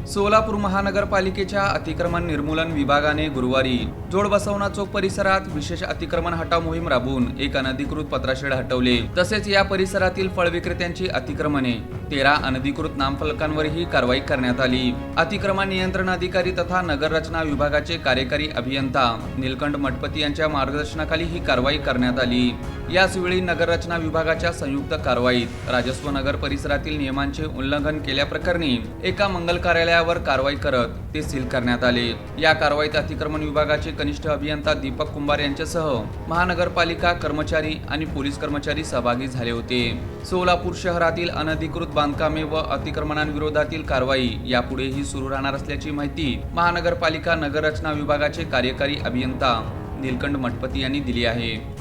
सोलापूर महानगरपालिकेच्या अतिक्रमण निर्मूलन विभागाने गुरुवारी जोडबसवना चौक परिसरात विशेष अतिक्रमण हटाव मोहीम राबवून एक अनधिकृत पत्राशेड हटवले। तसेच या परिसरातील फळ विक्रेत्यांची अतिक्रमणे 13 अनधिकृत नामफलकांवरही कारवाई करण्यात आली। अतिक्रमण नियंत्रण अधिकारी तथा नगर रचना विभागाचे कार्यकारी अभियंता नीलकंठ मठपती यांच्या मार्गदर्शनाखाली ही कारवाई करण्यात आली। याचवेळी नगर रचना विभागाच्या संयुक्त कारवाईत राजस्व नगर परिसरातील नियमांचे उल्लंघन केल्याप्रकरणी एका मंगल कार्यालयावर कारवाई करत ते सील करण्यात आले। या कारवाईत अतिक्रमण विभागाचे कनिष्ठ अभियंता दीपक कुंभार यांच्यासह महानगरपालिका कर्मचारी आणि पोलीस कर्मचारी सहभागी झाले होते। सोलापूर शहरातील अनधिकृत बांधकामे व अतिक्रमणांविरोधातील कारवाई यापुढेही सुरू राहणार असल्याची माहिती महानगरपालिका नगर रचना विभागाचे कार्यकारी अभियंता नीलकंठ मठपती यांनी दिली आहे।